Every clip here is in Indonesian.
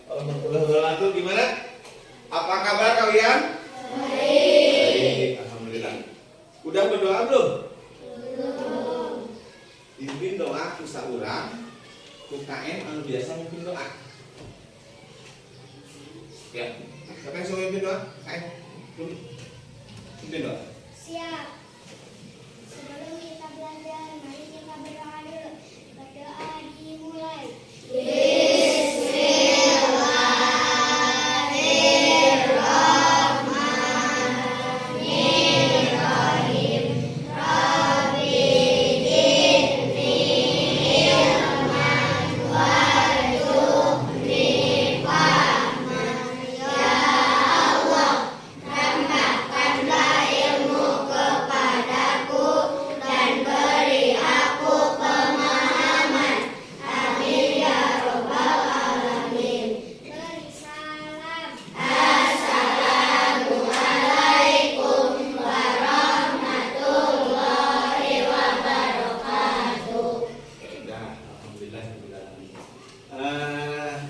Warahmatullahi wabarakatuh. Gimana? Apa kabar kalian? Baik. Alhamdulillah. Udah berdoa belum? Belum. Pimpin doa ku saurang, ku KM anu biasa mimpin doa. Ya. Siapa yang suka mimpin doa? KM. Mimpin doa. Siap. Sebelum kita belajar, mari kita berdoa dulu. Berdoa dimulai.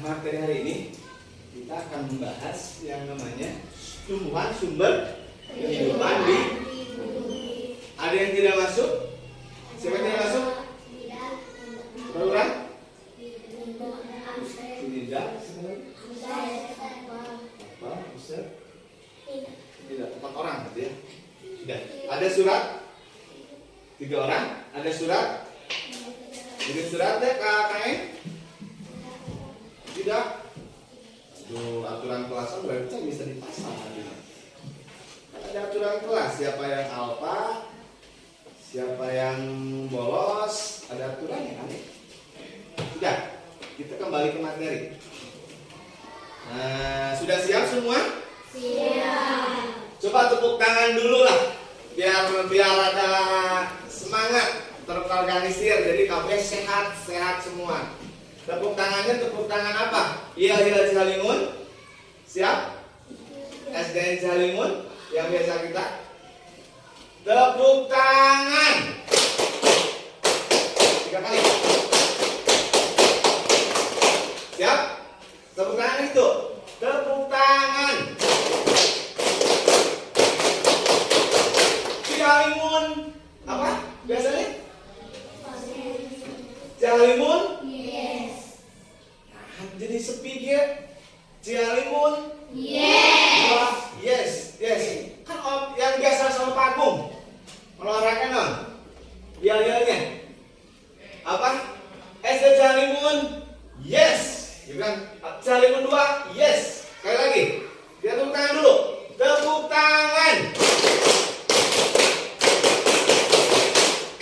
Materi hari ini kita akan membahas yang namanya tumbuhan sumber kehidupan di bumi. Ada yang tidak masuk? Siapa yang tidak masuk? Berulang? Tidak. Apa? Ustaz? Tidak. 4 orang berarti ya? Tidak. Ada surat? 3 orang? Ada surat? Jadi surat deh KKN? Tidak. Aduh, aturan kelasan berarti bisa dipasang nantinya. Ada aturan kelas, siapa yang alfa, siapa yang bolos, ada aturannya kan? Sudah, kita kembali ke materi. Nah, sudah siap semua? Siap. Coba tepuk tangan dulu lah, biar ada semangat, terorganisir, jadi kabeh sehat semua. Tepuk tangannya tepuk tangan apa? Iya Cihalimun. Siap? SDN Cihalimun yang biasa kita. Tepuk tangan 3 kali. Siap? Tepuk tangan itu. Tepuk tangan. Cihalimun apa? Biasanya? Cihalimun? Jadi sepi dia. Cihalimun. Yes. Kan yang biasa sama Pak Agung olahraga non. Yel-yelnya apa? SD Cihalimun. Yes. Ya kan? Cihalimun 2. Yes. Sekali lagi. Dia tepuk tangan dulu. Tepuk tangan.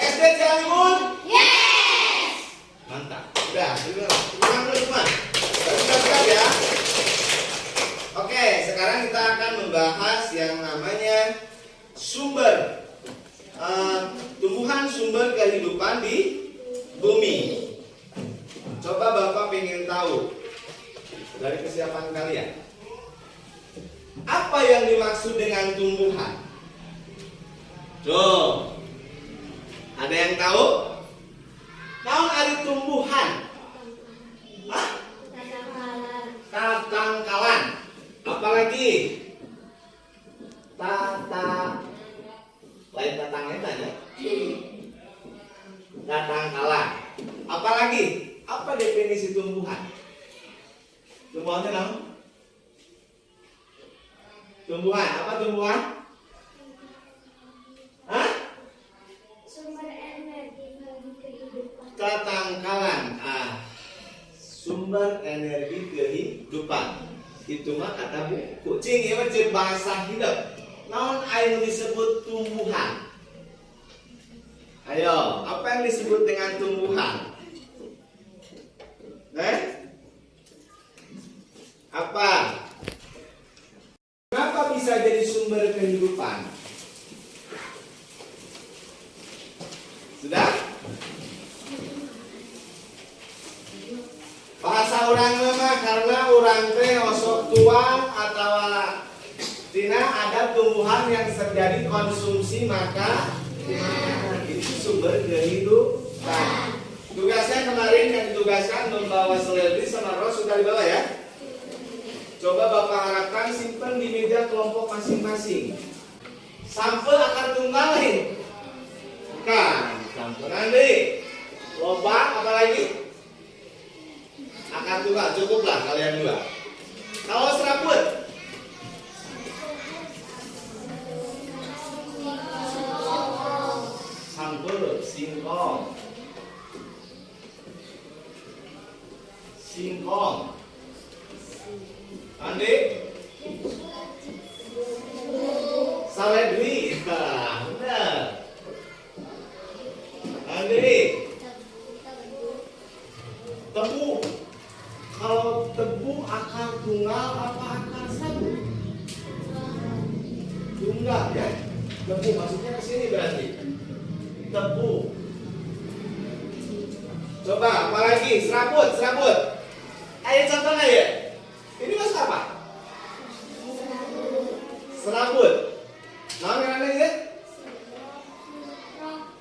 SD Cihalimun. Yes. Mantap. Udah, teman teman. Siap ya. Oke, sekarang kita akan membahas yang namanya sumber tumbuhan sumber kehidupan di bumi. Coba Bapak ingin tahu dari kesiapan kalian, apa yang dimaksud dengan tumbuhan? Tuh, ada yang tahu? Naon ari tumbuhan? Hah? Tatangkalan. Apalagi? Lain tatangnya ya? Tatangkalan. Apalagi? Apa definisi tumbuhan? Tumbuhan itu namanya? Tumbuhan. Apa tumbuhan? Hah? Sumber energi bagi kehidupan. Tatangkalan. Sumber energi kehidupan. Itu mah kata buku. Cing ieu mah bahasa hidup. Naon anu disebut tumbuhan? Ayo, apa yang disebut dengan tumbuhan? Apa? Kenapa bisa jadi sumber kehidupan? Sudah? Bahasa orang mah karena orang teh osok tuang atau tina ada tumbuhan yang terjadi konsumsi maka itu sumber kehidupan. Tugasnya kemarin yang ditugaskan membawa seledri sama Ros sudah dibawa ya? Coba Bapak harapkan simpen di meja kelompok masing-masing. Sampel akar tunggal lain. Bukan, sampel nanti. Lobak apa lagi? Akar tunggal, cukuplah kalian dua. Kalau serabut? Sampel, singkong. Singkong. Andi? Saledri. Benar. Andi? Tebu. Kalau tebu akar tunggal apa akar satu? Tunggal ya. Tebu maksudnya ke sini berarti. Tebu. Coba apa lagi? Serabut, serabut. Ayo contohnya ya. Ini masuk apa? Serabut. Nama yang ada ya?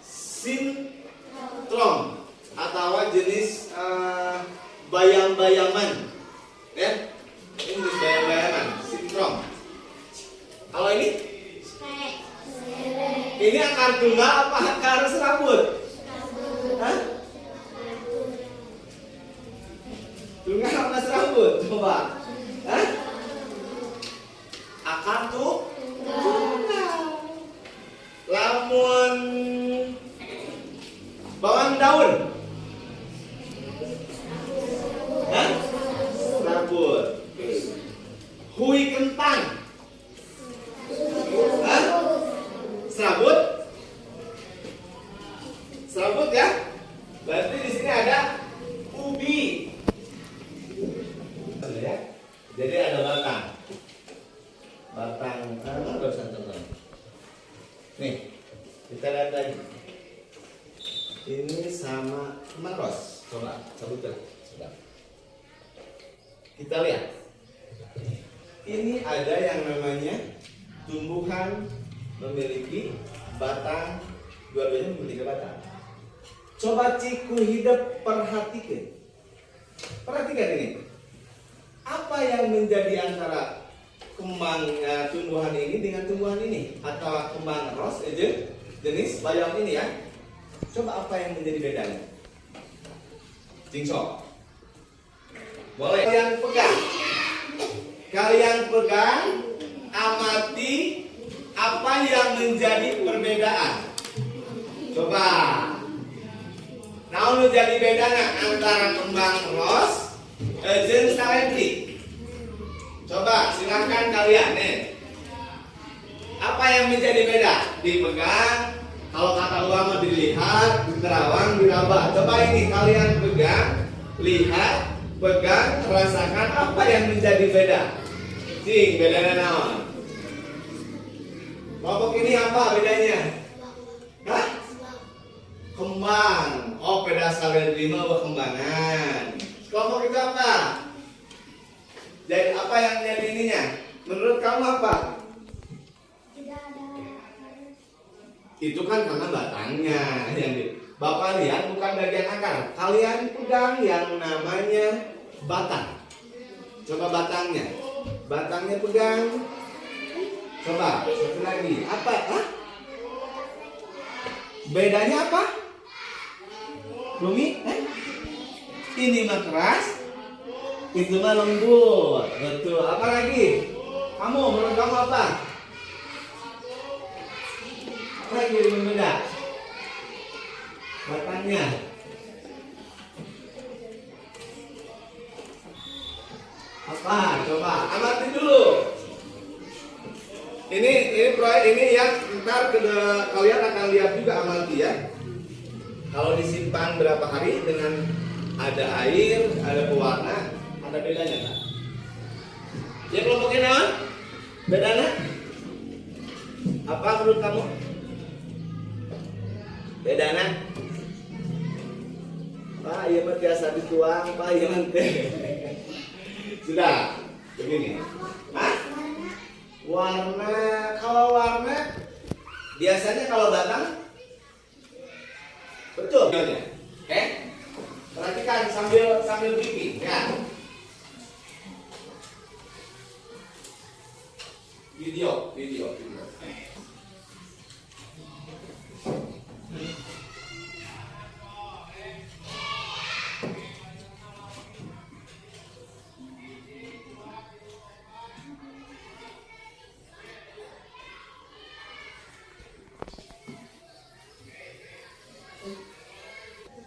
Sintrom atau jenis bayam-bayaman, ya? Ini jenis bayam-bayaman, sintrom. Kalau ini? Ini akar tunggal apa akar serabut? Hah? Tunggal apa serabut? Coba. Hah? Akar tuh tunggal. Lamun bawang daun. Hah? Serabut. Hui kentang. Hah? Serabut? Serabut ya? Berarti di sini ada ubi. Ya. Jadi ada batang. Batang mana barusan teman. Nih, kita lihat lagi. Ini sama maros. Coba sebutkan. Coba. Kita lihat. Ini ada yang namanya tumbuhan memiliki batang, dua-duanya memiliki batang. Coba Ciku hidup perhatikan. Perhatikan ini. Apa yang menjadi antara kembang tumbuhan ini dengan tumbuhan ini atau kembang ros jenis bayam ini ya? Coba apa yang menjadi bedanya? Cingsok. Boleh kalian pegang. Kalian pegang, amati apa yang menjadi perbedaan. Coba. Nah, menjadi bedanya antara kembang ros jenis saledri. Coba silakan kalian nih. Apa yang menjadi beda? Dipegang. Kalau kata ulama dilihat, diterawang, diraba. Coba ini kalian pegang, lihat, pegang, rasakan apa yang menjadi beda. Cing, bedanya naon? Kelompok ini apa bedanya? Hah? Kembang. Oh, beda saledri mah kembangan. Kelompok itu apa? Jadi apa yang jadi ininya? Menurut kamu apa? Tidak ada. Itu kan karena batangnya. Bapak lihat bukan bagian akar. Kalian pegang yang namanya batang. Coba batangnya. Batangnya pegang. Coba satu lagi. Apa? Hah? Bedanya apa? Rumi? Ini mah keras, itu mah lembut. Betul. Apa lagi? Kamu, menurut kamu apa? Apa lagi yang berbeda? Batangnya. Apa? Coba amati dulu. Ini proyek ini yang ntar kalian akan lihat juga amati ya. Kalau disimpan berapa hari dengan ada air, ada pewarna, ada bedanya kan? Ya kelompoknya naon? Bedanya? Apa menurut kamu? Bedanya? Pak, iya mah biasa dituang, Pak, iya nanti. Sudah, begini. Hah? Warna, kalau warna biasanya kalau batang betul, oke? Perhatikan sambil bikin ya. video.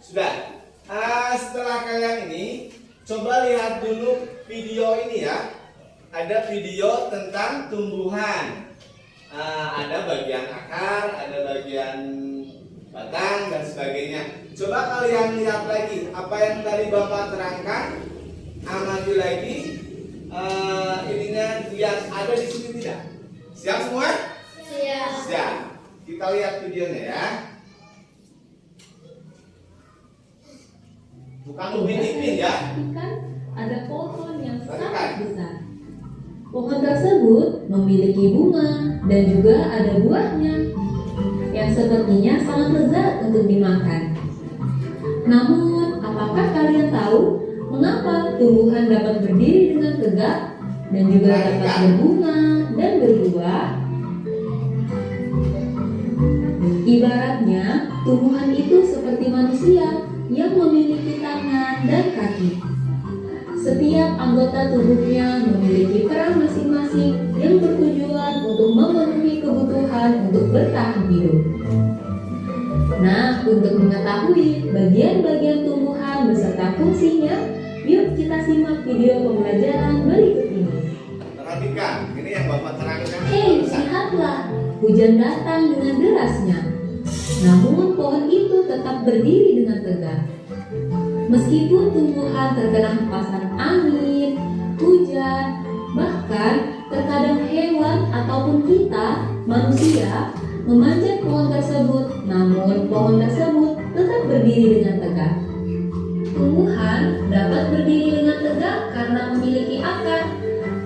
Sudah. Setelah kalian ini, coba lihat dulu video ini ya. Ada video tentang tumbuhan. Ada bagian akar, ada bagian batang dan sebagainya. Coba kalian lihat lagi apa yang tadi Bapak terangkan. Amati lagi ininya yang ada di sini tidak? Siap semua? Siap. Siap. Kita lihat videonya ya. Bukan ubin ipin ya. Kan ada pohon yang Bukan. sangat besar. Pohon tersebut memiliki bunga dan juga ada buahnya yang sepertinya sangat lezat untuk dimakan. Namun, apakah kalian tahu mengapa tumbuhan dapat berdiri dengan tegak dan juga dapat berbunga dan berbuah? Ibaratnya, tumbuhan itu seperti manusia yang memiliki tangan dan kaki. Setiap anggota tubuhnya memiliki peran masing-masing yang bertujuan untuk memenuhi kebutuhan untuk bertahan hidup. Nah, untuk mengetahui bagian-bagian tumbuhan beserta fungsinya, yuk kita simak video pembelajaran berikut ini. Perhatikan, ini yang Bapak terangkan. Hei, lihatlah, hujan datang dengan derasnya. Namun pohon itu tetap berdiri dengan tegak. Meskipun tumbuhan terkena hempasan angin, hujan, bahkan terkadang hewan ataupun kita, manusia, memanjat pohon tersebut, namun pohon tersebut tetap berdiri dengan tegak. Tumbuhan dapat berdiri dengan tegak karena memiliki akar.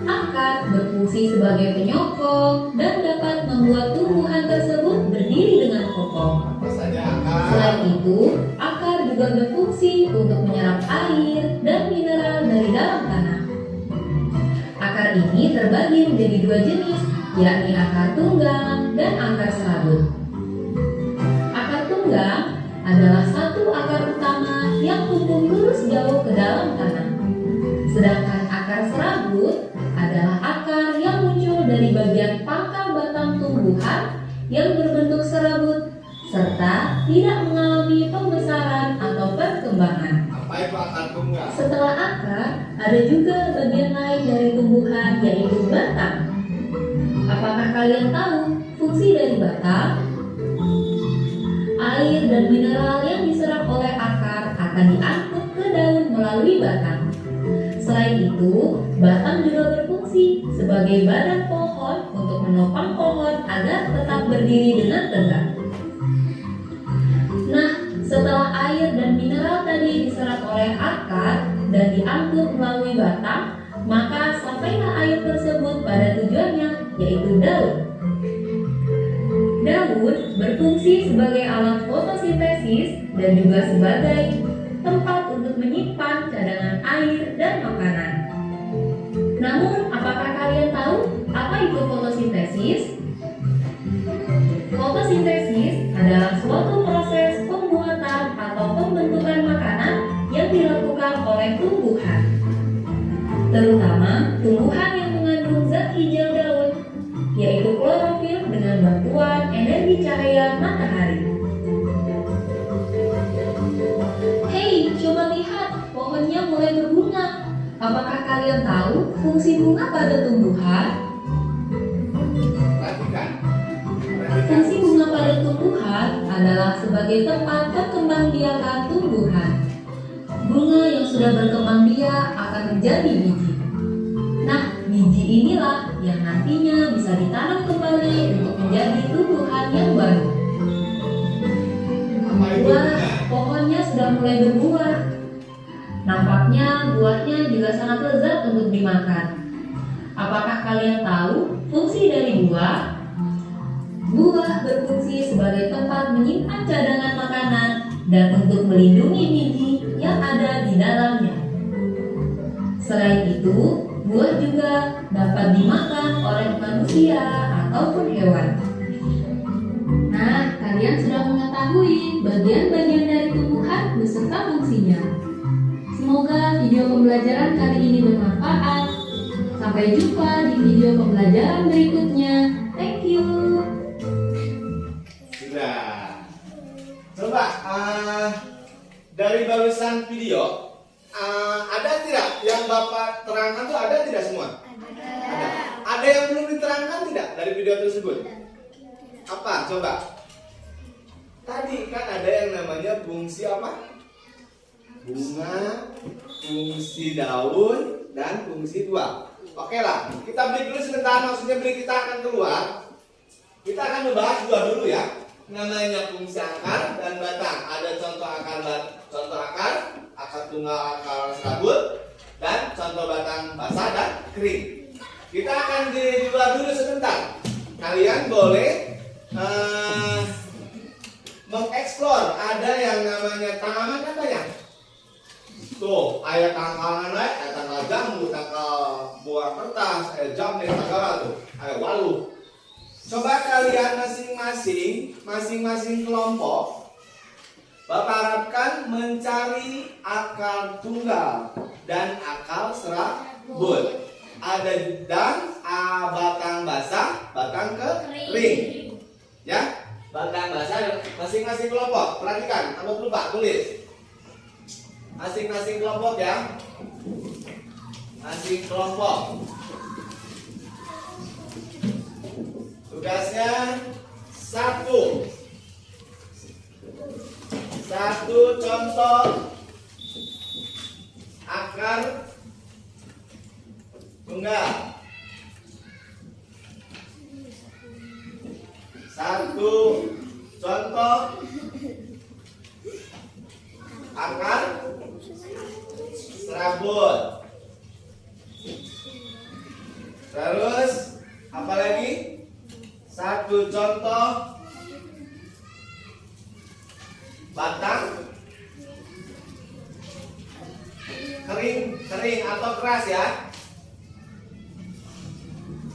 Akar berfungsi sebagai penyokong dan dapat membuat tumbuhan tersebut berdiri dengan kokoh. Apa saja akar? Selain itu, akar juga berfungsi untuk menyerap air dan mineral dari dalam tanah. Akar ini terbagi menjadi dua jenis, yakni akar tunggang dan akar serabut. Akar tunggang adalah satu akar utama yang tumbuh lurus jauh ke dalam tanah. Sedangkan akar serabut adalah akar yang muncul dari bagian pangkal batang tumbuhan yang berbentuk serabut serta tidak mengalami pembesaran atau perkembangan. Apa itu akar tunggal? Setelah akar, ada juga bagian lain dari tumbuhan yaitu batang. Apakah kalian tahu fungsi dari batang? Air dan mineral yang diserap oleh akar akan diangkut ke daun melalui batang. Selain itu, batang juga berfungsi sebagai badan pohon untuk menopang pohon agar tetap berdiri dengan tegak. Nah, setelah air dan mineral tadi diserap oleh akar dan diangkut melalui batang, maka sampailah air tersebut pada tujuannya, yaitu daun. Daun berfungsi sebagai alat fotosintesis dan juga sebagai tempat untuk menyimpan cadangan air dan makanan. Namun, apakah kalian tahu apa itu fotosintesis? Fotosintesis adalah suatu proses pembuatan atau pembentukan makanan yang dilakukan oleh tumbuhan, terutama tumbuhan yang mengandung zat hijau daun, yaitu klorofil dengan bantuan energi cahaya matahari. Hei, coba lihat, pohonnya mulai berbunga. Apakah kalian tahu fungsi bunga pada tumbuhan? Perhatikan. Fungsi bunga pada tumbuhan adalah sebagai tempat perkembangbiakan tumbuhan. Bunga yang sudah berkembang biak akan menjadi biji. Nah, biji inilah yang nantinya bisa ditanam kembali untuk menjadi tumbuhan yang baru. Apa itu? Wah, pohonnya sudah mulai berbuah. Nampaknya buahnya juga sangat lezat untuk dimakan. Apakah kalian tahu fungsi dari buah? Buah berfungsi sebagai tempat menyimpan cadangan makanan dan untuk melindungi biji yang ada di dalamnya. Selain itu, buah juga dapat dimakan oleh manusia ataupun hewan. Nah, kalian sudah mengetahui bagian-bagian dari tumbuhan beserta fungsinya. Semoga video pembelajaran kali ini bermanfaat. Sampai jumpa di video pembelajaran berikutnya. Thank you. Sudah. Coba dari barusan video ada tidak yang Bapak terangkan tuh ada tidak semua? Ada. Ada yang belum diterangkan tidak dari video tersebut? Apa? Coba. Tadi kan ada yang namanya fungsi apa? Bunga, fungsi daun, dan fungsi buah. Oke lah, kita break dulu sebentar. Maksudnya break kita akan keluar. Kita akan membahas buah dulu ya. Namanya fungsi akar dan batang. Ada contoh akar, akar tunggal, akar serabut, dan contoh batang basah dan kering. Kita akan di luar dulu sebentar. Kalian boleh mengeksplor. Ada yang namanya tanaman kan banyak. Tuh, ada tangkalan ada tangkal jambu, tangkal buah kertas, ada jambu, tangkal tuh, ada walu. Coba kalian masing-masing kelompok, Bapak harapkan mencari akar tunggal dan akar serabut. Ada dan batang basah, batang kering. Ya, batang basah masing-masing kelompok. Perhatikan, kamu lupa tulis. Masing-masing kelompok ya. Masing kelompok. Tugasnya satu contoh akar tunggal. Satu contoh akar serabut. Terus apa lagi? Satu contoh batang kering atau keras ya.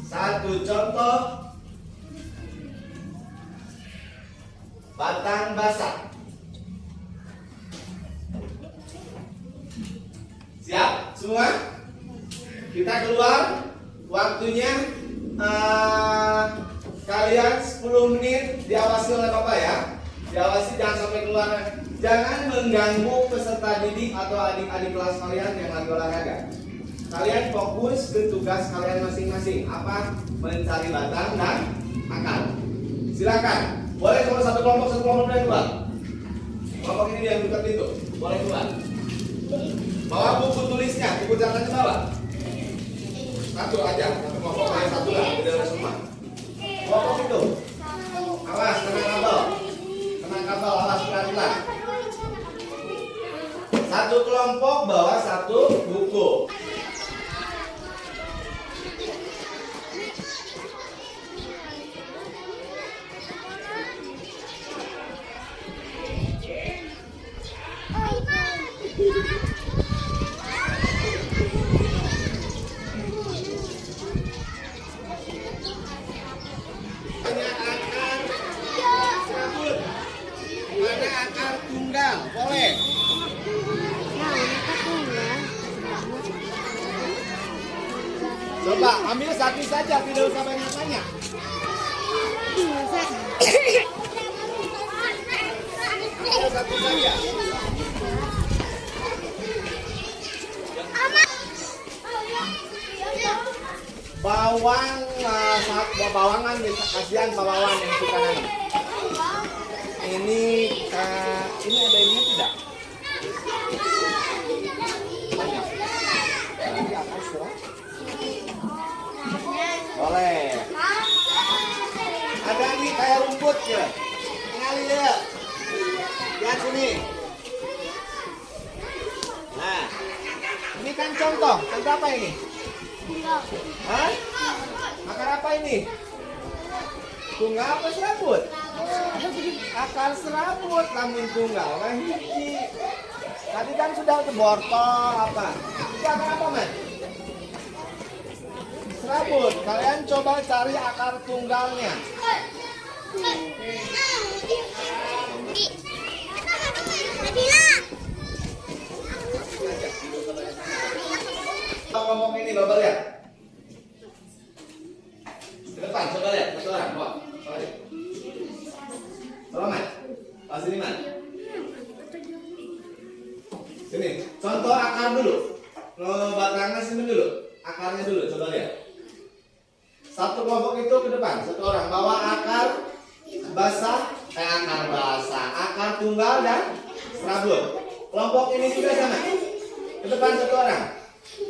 Satu contoh batang basah. Siap semua? Kita keluar. Waktunya kalian 10 menit diawasi oleh Bapak ya. Diawasi jangan sampai keluar. Jangan mengganggu peserta didik atau adik-adik kelas kalian yang lagi olahraga. Kalian fokus ke tugas kalian masing-masing. Apa? Mencari batang dan akar. Silakan. Boleh kalau satu kelompok boleh keluar. Kelompok ini yang dekat itu boleh keluar. Bawa buku tulisnya, buku catatannya bawa. Satu aja, satu kelompok aja satu lah, tidak ada semua. Kelompok itu. Awas, kena kabel, awas pelan-pelan. Satu kelompok bawa satu buku. Boleh. Coba ambil satu saja, tidak usah banyak-banyak. Ambil satu saja. Bawang, bawangan kasihan bawawan yang suka nanam. Ini ada ini tidak? Boleh. Ada nih kayak rumput ya. Ngalir ya. Lihat sini. Nah, ini kan contoh. Contoh apa ini? Hah? Akar apa ini? Tunggal apa serabut? Akar serabut, lamun tunggal. Nah, hiji. Tadi kan sudah ke bortol apa? Itu akar apa, Man? Serabut. serabut. Kalian coba cari akar tunggalnya. Kelompok ini Bapak lihat. Ke depan, coba lihat. Satu orang, bawa. Coba lihat. Selamat. Pas ini man. Sini, contoh akar dulu. Batangnya sini dulu. Akarnya dulu, coba lihat. Satu kelompok itu ke depan, satu orang bawa akar basah, akar tunggal dan serabut. Kelompok ini juga sama. Ke depan satu orang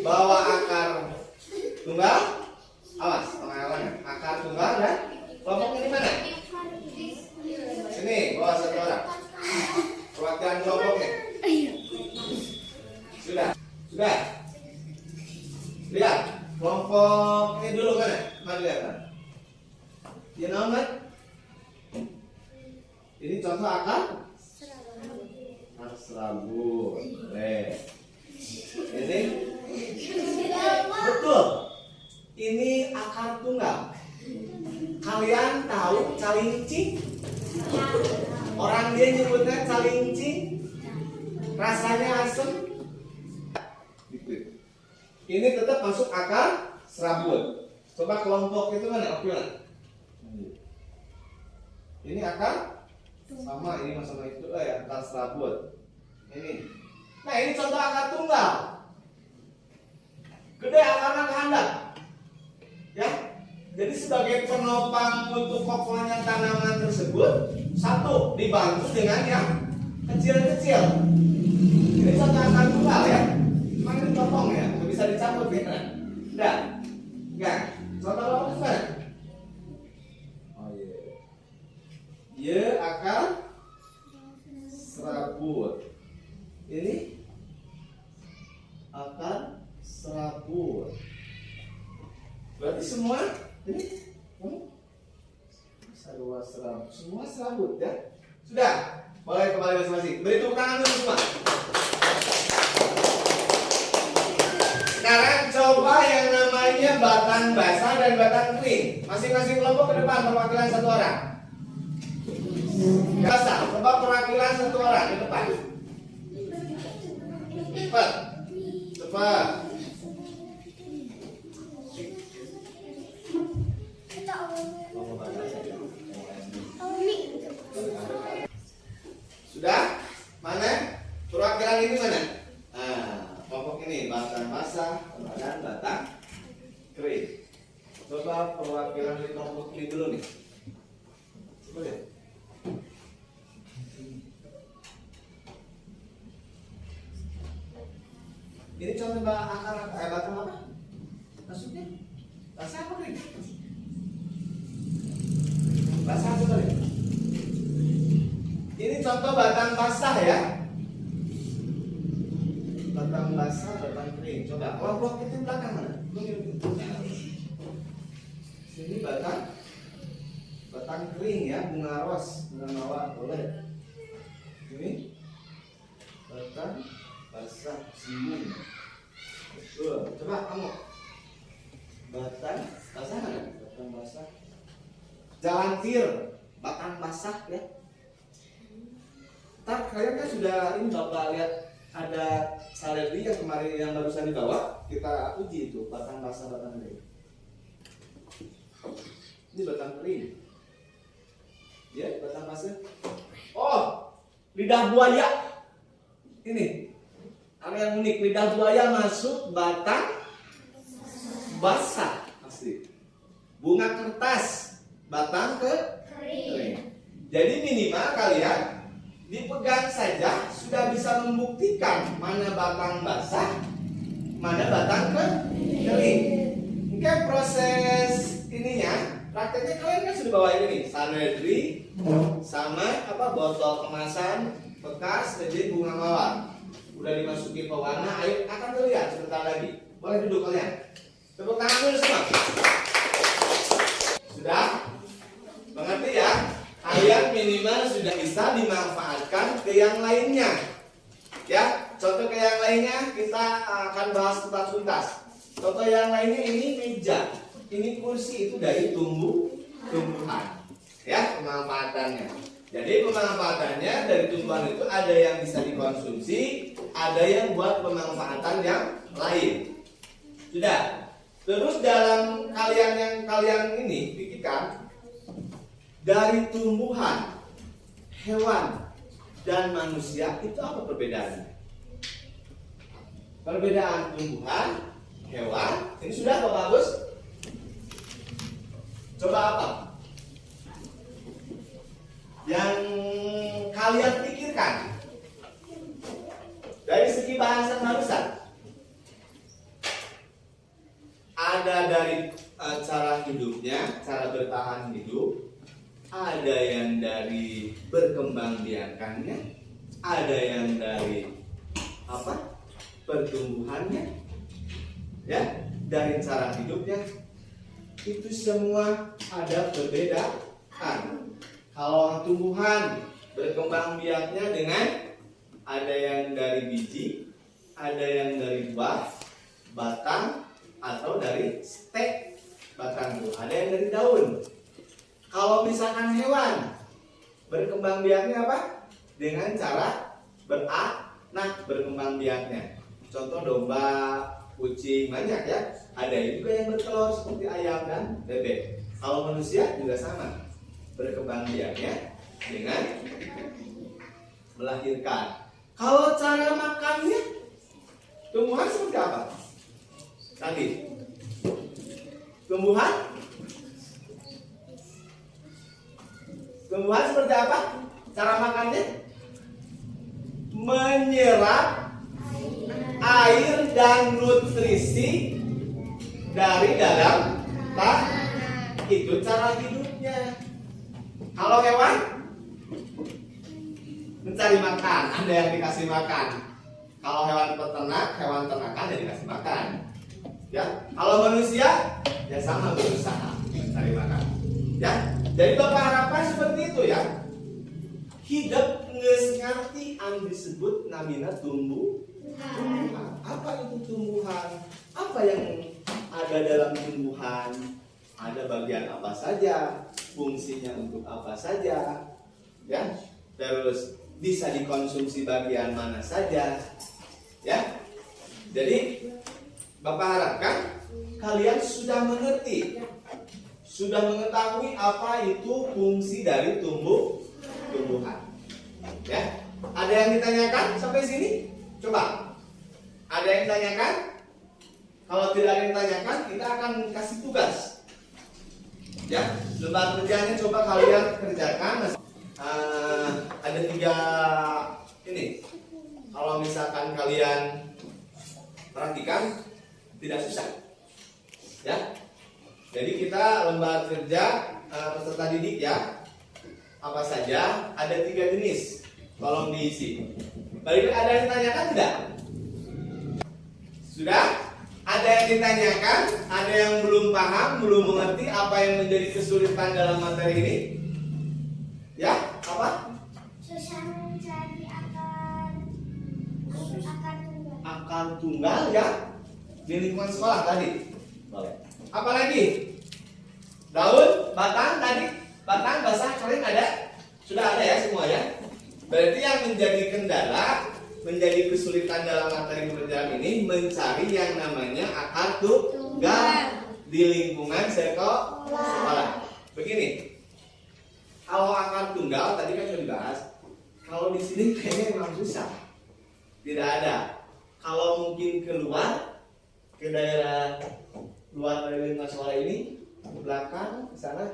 bawa akar tunggal, awas pengawalannya. Akar tunggal dan kelompok ini mana? Sini, bawa satu orang. Perwakilan kelompoknya. Sudah. Lihat, kelompok ini dulu kan? Mari lihat. You know kan? Ini contoh akar serabut. Ini betul. Ini akar tunggal. Kalian tahu calinci? Orang dia nyebutnya calinci. Rasanya asam. Ini tetap masuk akar serabut. Coba kelompok itu mana? Oke lah. Ini akar sama ini sama itu lah ya, akar serabut. Ini. Nah ini contoh akar tunggal. Gede akarnya kehandap. Ya. Jadi sebagai penopang untuk kokohnya tanaman tersebut, satu dibantu dengan yang kecil-kecil. Ini contoh akar tunggal ya. Memang ini potong ya, nggak bisa dicabut ya. Enggak. Contoh apa gimana? Oh iya. Iya akar serabut. Ini akar serabut. Berarti semua ini serabut. Semua serabut ya. Sudah. Boleh kembali masing-masing. Beri tepuk tangan dulu semua. Sekarang coba yang namanya batang basah dan batang kering. Masing-masing kelompok ke depan perwakilan satu orang. Basah, coba perwakilan satu orang ke depan. Cepat. Sudah? Mana? Perwakilan ini mana? Kelompok ini batang basah dan batang kering. Coba perwakilan di kelompok ini dulu nih. Coba lihat. Ini contoh akar batang apa? Maksudnya basah apa kering? Basah coba lihat. Ini contoh batang basah ya. Batang basah, batang kering. Coba kelompok itu belakang mana? Sini batang kering ya, bunga ros, bunga mawar, boleh. Ini batang basah, simun. Betul. Coba kamu batang basah mana? Batang basah. Jalantir, batang basah ya. Ntar kalian kan sudah ini bapak lihat ada saleri yang kemarin yang barusan dibawa, kita uji itu batang basah batang kering. Ini batang kering. Ya, batang basah. Oh, lidah buaya. Ini ada yang unik, lidah buaya masuk batang basah asli. Bunga kertas batang kering. Jadi minimal kalian dipegang saja sudah bisa membuktikan mana batang basah, mana batang kering. Mungkin proses ininya, prakteknya kalian kan sudah bawa ini, saledri sama botol kemasan bekas jadi bunga mawar. Udah dimasuki pewarna, ayo akan terlihat sebentar lagi. Boleh duduk kalian. Tepuk tangan dulu semua. Sudah? Mengerti ya? Kalian minimal sudah bisa dimanfaatkan ke yang lainnya. Ya, contoh ke yang lainnya kita akan bahas tuntas. Contoh yang lainnya ini meja. Ini kursi itu dari tumbuhan. Ya, pemanfaatannya. Jadi pemanfaatannya dari tumbuhan itu ada yang bisa dikonsumsi, ada yang buat pemanfaatan yang lain. Sudah. Terus dalam kalian ini pikirkan, dari tumbuhan, hewan, dan manusia itu apa perbedaannya? Perbedaan tumbuhan, hewan, ini sudah Pak Bagus? Coba apa? Yang kalian pikirkan dari segi bahasa halusan. Ada dari cara hidupnya, cara bertahan hidup, ada yang dari berkembang biakannya, ada yang dari apa? Pertumbuhannya, ya, dari cara hidupnya. Itu semua ada perbedaan. Kalau tumbuhan berkembang biaknya dengan ada yang dari biji, ada yang dari buah, batang, atau dari stek batang itu, ada yang dari daun. Kalau misalkan hewan berkembang biaknya apa? Dengan cara beranak berkembang biaknya. Contoh domba, kucing, banyak ya. Ada juga yang bertelur seperti ayam dan bebek. Kalau manusia juga sama, berkembang biaknya dengan melahirkan. Kalau cara makannya, tumbuhan seperti apa? Tadi tumbuhan seperti apa? Cara makannya menyerap air dan nutrisi dari dalam tanah. Itu cara hidupnya. Kalau hewan mencari makan, ada yang dikasih makan. Kalau hewan peternak, hewan ternakan yang dikasih makan. Ya, kalau manusia ya sama, berusaha mencari makan. Ya, jadi Bapak harapkan seperti itu ya. Hidup geus ngarti anu disebut namina tumbuhan. Apa itu tumbuhan? Apa yang ada dalam tumbuhan? Ada bagian apa saja? Fungsinya untuk apa saja? Ya, terus bisa dikonsumsi bagian mana saja? Ya, jadi Bapak harapkan kalian sudah mengerti, sudah mengetahui apa itu fungsi dari tumbuhan. Ya, ada yang ditanyakan sampai sini? Coba, ada yang ditanyakan? Kalau tidak ada yang ditanyakan, kita akan kasih tugas. Ya, lembar kerjanya coba kalian kerjakan. Ada 3 ini. Kalau misalkan kalian perhatikan, tidak susah. Ya, jadi kita lembar kerja peserta didik ya. Apa saja? Ada 3 jenis. Tolong diisi. Baik, ada yang ditanyakan tidak? Sudah? Ada yang ditanyakan? Ada yang belum paham, belum mengerti apa yang menjadi kesulitan dalam materi ini? Ya, apa? Susah mencari akar tunggal. Akar tunggal ya di lingkungan sekolah tadi. Boleh. Apalagi? Daun, batang tadi. Batang, basah, kering ada? Sudah ada ya semua ya? Berarti yang menjadi kendala, menjadi kesulitan dalam materi pelajaran ini mencari yang namanya akar tunggal di lingkungan sekolah. Begini, kalau akar tunggal tadi kan sudah dibahas. Kalau di sini kayaknya memang susah, tidak ada. Kalau mungkin keluar ke daerah luar dari lingkungan sekolah ini, ke belakang, ke sana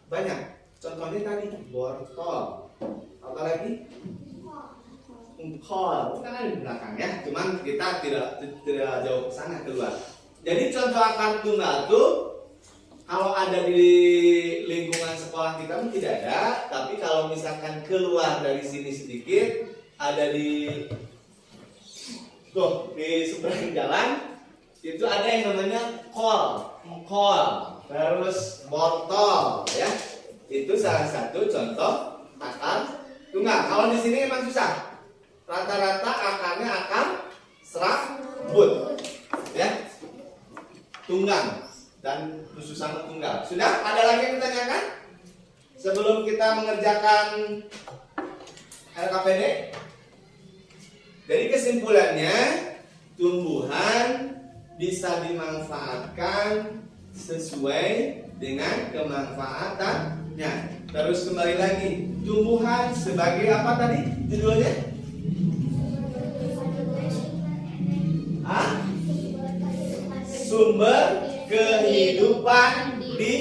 banyak. Contohnya tadi wortel, apa lagi? Engkol, kan ada di belakang ya. Cuman kita tidak jauh ke sana keluar. Jadi contoh akar tunggal tuh kalau ada di lingkungan sekolah kita pun tidak ada. Tapi kalau misalkan keluar dari sini sedikit, ada di seberang jalan itu ada yang namanya engkol, terus wortel ya. Itu salah satu contoh akar tunggal. Kalau di sini memang susah. Rata-rata akarnya akar serabut, ya, tunggang. dan Susana tunggal. Sudah? Ada lagi yang ditanyakan? Sebelum kita mengerjakan LKPD? Jadi kesimpulannya, tumbuhan bisa dimanfaatkan sesuai dengan kemanfaatannya. Terus kembali lagi, tumbuhan sebagai apa tadi judulnya? Hah? Sumber kehidupan di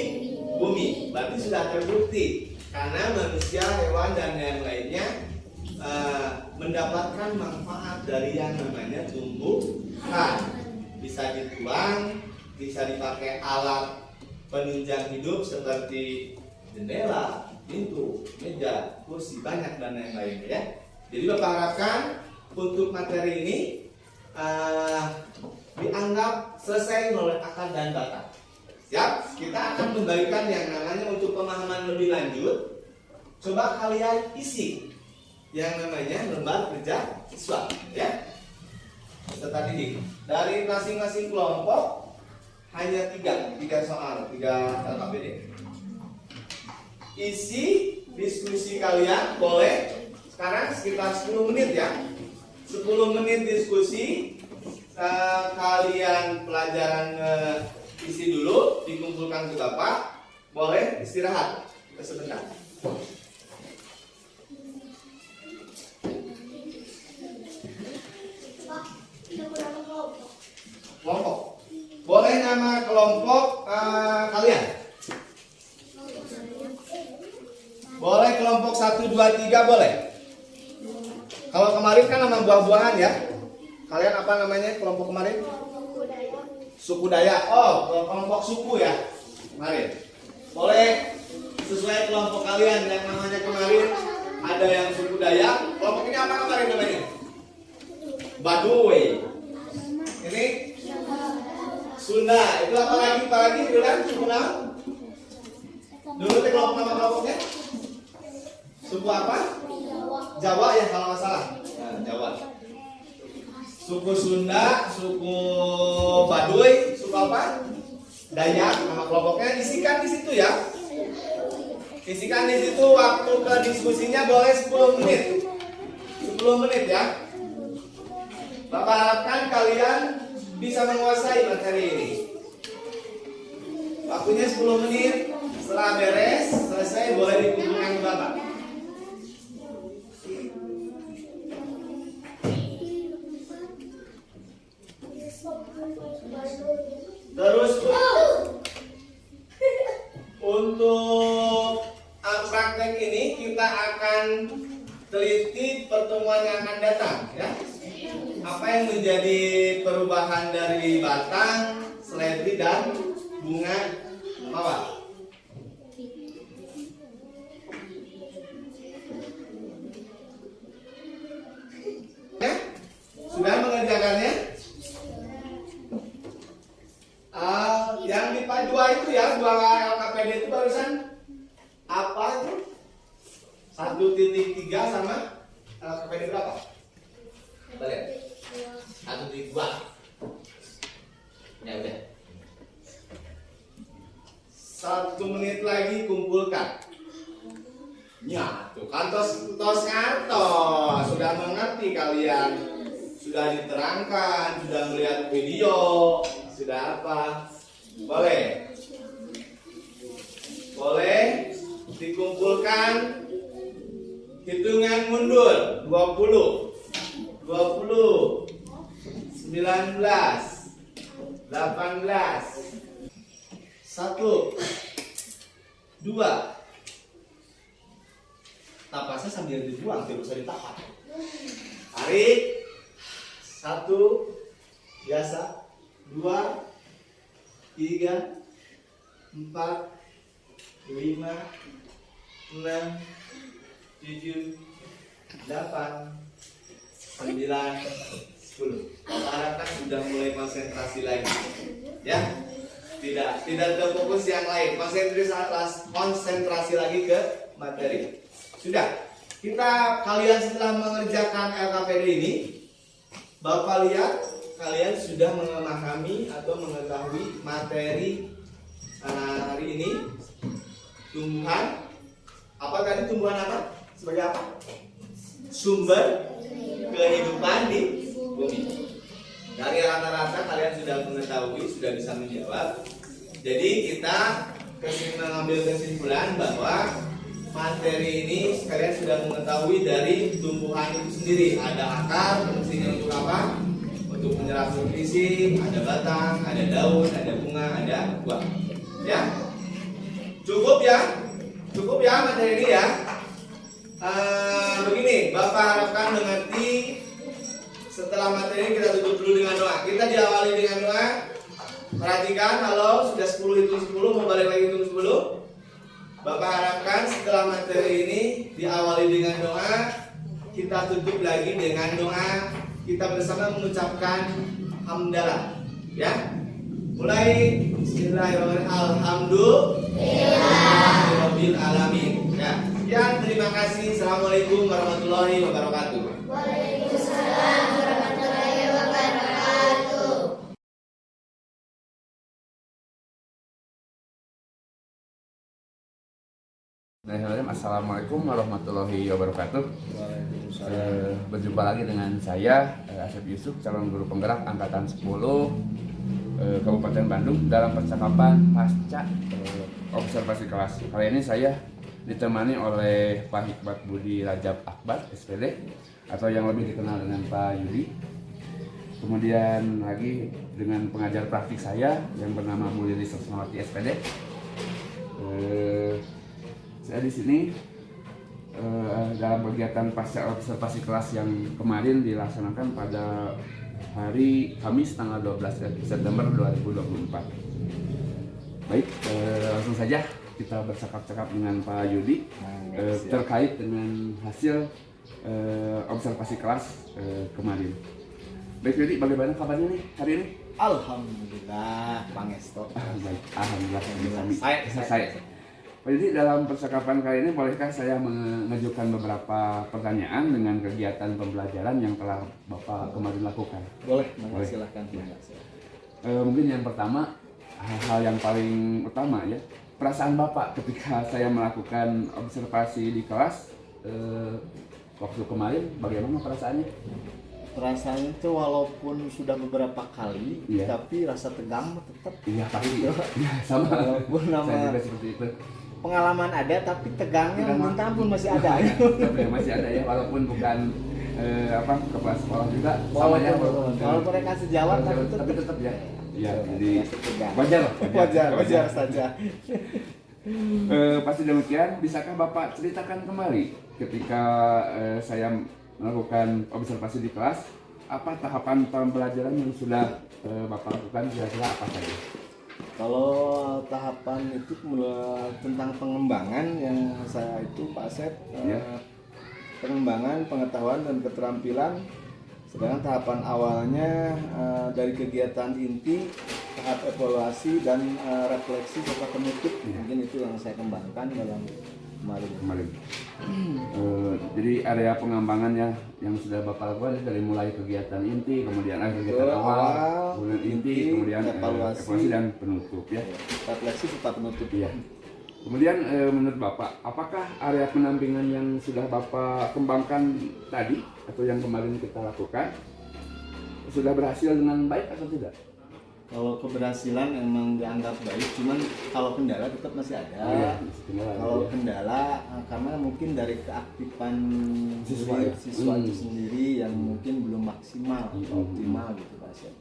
bumi. Berarti sudah terbukti karena manusia, hewan dan yang lainnya mendapatkan manfaat dari yang namanya tumbuhan. Bisa dituang, bisa dipakai alat penunjang hidup seperti jendela, pintu, meja, kursi, banyak dan yang lainnya ya. Jadi Bapak harapkan untuk materi ini dianggap selesai oleh akar dan batang. Siap? Kita akan membagikan yang namanya untuk pemahaman lebih lanjut. Coba kalian isi yang namanya lembar kerja siswa ya. Peserta didik dari masing-masing kelompok hanya tiga soal, 3 LKPD. Isi diskusi kalian boleh sekarang sekitar 10 menit ya. 10 menit diskusi. Kalian pelajaran isi dulu, dikumpulkan ke Bapak. Boleh istirahat sebentar. Kelompok. Boleh nama kelompok kalian? Boleh kelompok 1, 2, 3 boleh. Kalau kemarin kan nama buah-buahan ya. Kalian apa namanya kelompok kemarin? Suku Dayak. Oh, kelompok suku ya kemarin. Boleh sesuai kelompok kalian yang namanya kemarin ada yang suku Dayak. Kelompok ini apa kemarin namanya? Baduy. Ini Sunda. Itu apa lagi bilang Sunda? Dulu kelompok nama kelompoknya? Suku apa? Jawa ya kalau nggak salah. Nah, Jawa. Suku Sunda, suku Baduy, suku apa? Dayak, nama kelompoknya isikan di situ ya. Isikan di situ, waktu ke diskusinya boleh 10 menit. 10 menit ya. Bapak harapkan kalian bisa menguasai materi ini. Waktunya 10 menit. Setelah beres, selesai boleh dikumpulkan ke Bapak. Terus untuk praktek ini kita akan teliti pertemuan yang akan datang ya. Apa yang menjadi perubahan dari batang, seledri dan bunga mawar. Ya? Sudah mengerjakannya? Yang MIPA 2 itu ya, 2 LKPD itu barusan apa itu? 1.3 sama LKPD berapa? Coba lihat. 1.2. Ya udah. 1 menit lagi kumpulkan. Ya, tuh kan tos kantos. Sudah mengerti kalian. Sudah diterangkan, sudah melihat video, sudah apa? Boleh. Boleh dikumpulkan. Hitungan mundur 20 19 18 1 2. Napasnya sambil dibuang, tidak usah ditahan. Tarik. 1 biasa, 2 3 4 5 6 7 8 9 10. Harapkan sudah mulai konsentrasi lagi ya. Tidak terfokus yang lain. Konsentrasi lagi ke materi. Sudah. Kalian setelah mengerjakan LKPD ini, Bapak lihat kalian sudah memahami atau mengetahui materi hari ini tumbuhan apa tadi, tumbuhan apa? Sebagai apa? Sumber kehidupan di bumi. Dari rata-rata kalian sudah mengetahui, sudah bisa menjawab. Jadi kita mengambil kesimpulan bahwa materi ini kalian sudah mengetahui dari tumbuhan itu sendiri. Ada akar, fungsinya untuk apa? Untuk menyerap nutrisi, ada batang, ada daun, ada bunga, ada buah. Ya, cukup ya, cukup ya materi ini ya. Begini, Bapak harapkan mengerti. Setelah materi ini kita tutup dulu dengan doa. Kita diawali dengan doa. Perhatikan, halo, sudah 10 hitung 10, mau balik lagi hitung 10. Bapak harapkan setelah materi ini diawali dengan doa, kita tutup lagi dengan doa. Kita bersama mengucapkan hamdalah. Ya, mulai Bismillahirrahmanirrahim. Alhamdulillahirabbil alamin. Ya, sekian, terima kasih. Assalamualaikum warahmatullahi wabarakatuh. Waalaikumsalam warahmatullahi wabarakatuh. Assalamualaikum warahmatullahi wabarakatuh. Berjumpa lagi dengan saya Asep Yusuf, calon guru penggerak angkatan 10 Kabupaten Bandung dalam percakapan pasca observasi kelas. Kali ini saya ditemani oleh Pak Hikmat Budi Rajab Akbar SPD atau yang lebih dikenal dengan Pak Yudi. Kemudian lagi dengan pengajar praktik saya yang bernama Bu Lili Sosmawati SPD. Saya di sini dalam kegiatan pasca observasi kelas yang kemarin dilaksanakan pada hari Kamis tanggal 12 September 2024. Baik, langsung saja kita bercakap-cakap dengan Pak Yudi terkait dengan hasil observasi kelas kemarin. Baik Yudi, bagaimana kabarnya nih hari ini? Alhamdulillah, Pangesto. Baik, alhamdulillah. Saya. Pak Yudi, dalam percakapan kali ini bolehkah saya mengajukan beberapa pertanyaan dengan kegiatan pembelajaran yang telah Bapak kemarin lakukan? Boleh, Boleh. silahkan. Mungkin yang pertama, hal yang paling utama ya, perasaan Bapak ketika saya melakukan observasi di kelas waktu kemarin, bagaimana perasaannya? Perasaannya itu walaupun sudah beberapa kali, Iya. tapi rasa tegang tetap. Iya pasti, ya, sama. Walaupun Saya nama juga seperti itu. pengalaman ada, tapi tegangnya Tegang minta ampun masih ada. Masih ada ya, walaupun bukan kepala sekolah juga sama ya. Walaupun mereka sejawat, tapi tetap ya. Iya, jadi Rasa tegang. wajar lah. Wajar saja. Pasti demikian. Bisakah Bapak ceritakan kembali ketika saya melakukan observasi di kelas, apa tahapan pembelajaran yang sudah Bapak lakukan, kira-kira apa saja? Kalau tahapan itu tentang pengembangan yang saya itu Pak Asep, Ya. pengembangan pengetahuan dan keterampilan. Sedangkan tahapan awalnya dari kegiatan inti, tahap evaluasi dan refleksi serta penutup. Ya. Mungkin itu yang saya kembangkan dalam kemarin. Jadi area pengembangan yang sudah Bapak lakukan dari mulai kegiatan inti, kemudian kegiatan awal, kemudian inti, kemudian evaluasi dan penutup ya. Refleksi serta penutup. Iya. Kemudian menurut Bapak, apakah area penampingan yang sudah Bapak kembangkan tadi atau yang kemarin kita lakukan sudah berhasil dengan baik atau tidak? Kalau keberhasilan emang dianggap baik, cuman kalau kendala tetap masih ada. Oh, iya, kendala, Kalau ya. kendala karena mungkin dari keaktifan Siswa, ya? siswa itu sendiri yang mungkin belum maksimal, optimal gitu Pak Asep.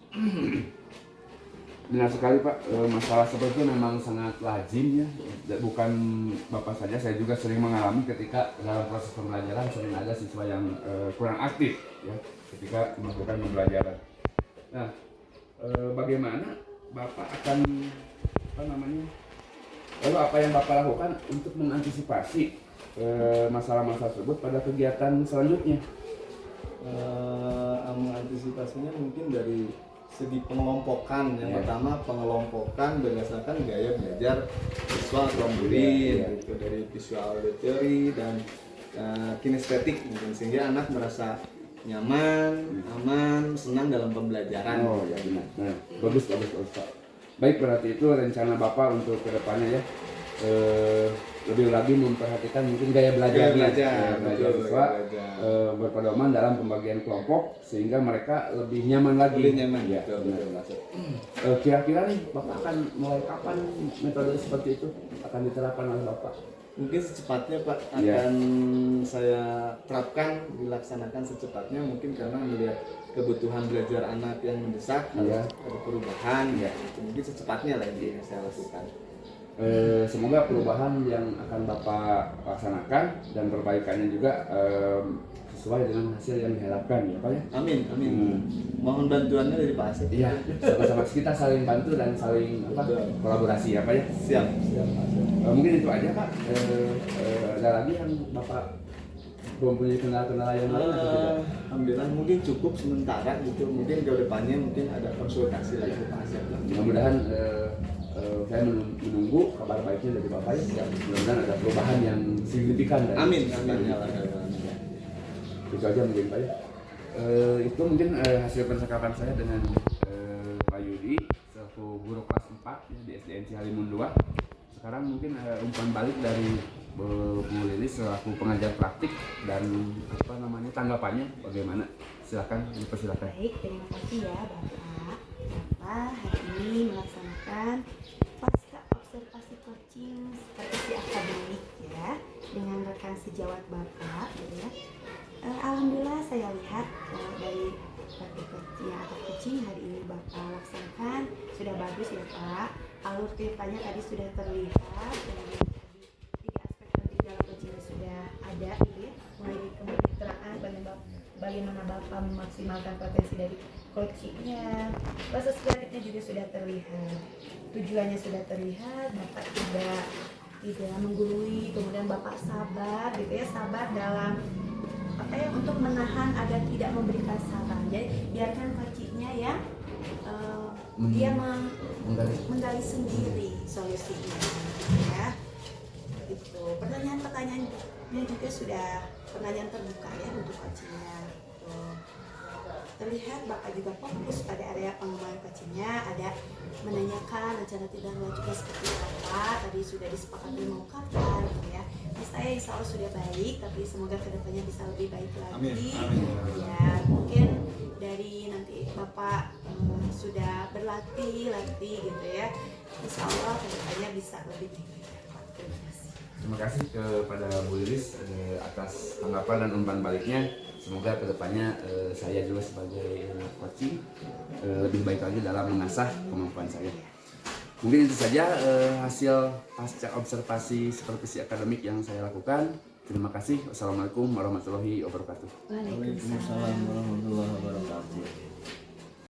Benar sekali Pak, masalah seperti itu memang sangat lazim ya. Bukan Bapak saja, saya juga sering mengalami ketika dalam proses pembelajaran sering ada siswa yang kurang aktif ya ketika melakukan pembelajaran. Nah, bagaimana Bapak akan lalu apa yang Bapak lakukan untuk mengantisipasi masalah-masalah tersebut pada kegiatan selanjutnya? Mengantisipasinya mungkin dari segi pengelompokan. Yang Ya. pertama pengelompokan berdasarkan gaya belajar siswa atau murid, Ya. gitu, dari visual auditory dan kinestetik mungkin, sehingga anak merasa nyaman, aman, senang dalam pembelajaran. Oh ya benar. Nah, bagus Pak. Baik, berarti itu rencana Bapak untuk kedepannya ya. Lebih lagi memperhatikan mungkin gaya belajarnya, belajar betul, siswa belajar. berpedoman dalam pembagian kelompok sehingga mereka lebih nyaman lagi. Lebih nyaman, Ya, betul, benar. betul, Masuk. Kira-kira nih Bapak akan mulai kapan metode seperti itu akan diterapkan oleh Bapak? Mungkin secepatnya Pak Iya. akan saya terapkan, dilaksanakan secepatnya mungkin karena melihat kebutuhan belajar anak yang mendesak, Iya. ada perubahan, Iya. mungkin secepatnya lah ini yang saya lakukan. Semoga perubahan yang akan Bapak laksanakan dan perbaikannya juga sesuai dengan hasil yang diharapkan ya Pak ya. Amin, amin. Mohon bantuannya dari Pak Asep. Iya, sama-sama kita saling bantu dan saling Betul. kolaborasi ya Pak ya. Siap, siap Pak Asep. Mungkin itu aja Pak. Ada lagi yang Bapak mempunyai kendala-kendala yang lain atau tidak? Alhamdulillah mungkin cukup sementara gitu. Mungkin ke depannya mungkin ada konsultasi lagi ke Pak Asep. Mudah-mudahan saya menunggu kabar baiknya dari Bapak ya. Mudah-mudahan ada perubahan yang signifikan dari Amin, sekarang. amin ya Allah. Ya Allah. Itu aja mungkin Pak ya. Itu mungkin hasil percakapan saya dengan Pak Yudi selaku guru kelas 4 ya, di SDN Cihalimun 2. Sekarang mungkin umpan balik dari Bu Lilis selaku pengajar praktik dan tanggapannya bagaimana? Silakan, dipersilakan. Baik, terima kasih ya Bapak. Bapak hari ini melaksanakan pasca observasi coaching seperti akademik ya dengan rekan sejawat Bapak gitu ya. Alhamdulillah saya lihat dari praktik coaching atau coaching hari ini Bapak laksanakan sudah bagus ya Pak. Alur ceritanya tadi sudah terlihat, kemudian tadi 3 aspek penting dalam coaching sudah ada gitu ya. Mulai dari kemitraan bagaimana Bapak memaksimalkan potensi dari coachingnya, proses kreatifnya juga sudah terlihat, tujuannya sudah terlihat, Bapak tidak menggurui, kemudian Bapak sabar gitu ya, sabar dalam untuk menahan agar tidak memberikan saran. Jadi biarkan coachingnya ya dia menggali sendiri solusinya ya. Itu pertanyaan-pertanyaannya juga sudah pertanyaan terbuka ya untuk coachingnya. Terlihat Bapak juga fokus pada area pengembangan coachingnya, ada menanyakan rencana tindak lanjutnya seperti apa, tadi sudah disepakati mau kapan gitu ya. Saya insya Allah sudah baik, tapi semoga kedepannya bisa lebih baik lagi. Amin, amin. Ya mungkin dari nanti Bapak sudah berlatih gitu ya, insya Allah kedepannya bisa lebih baik. Terima kasih. Terima kasih kepada Bu Lilis atas tanggapan dan umpan baliknya. Semoga kedepannya saya juga sebagai coaching lebih baik lagi dalam mengasah kemampuan saya. Mungkin itu saja hasil pasca observasi supervisi akademik yang saya lakukan. Terima kasih. Wassalamualaikum warahmatullahi wabarakatuh. Waalaikumsalam warahmatullahi wabarakatuh.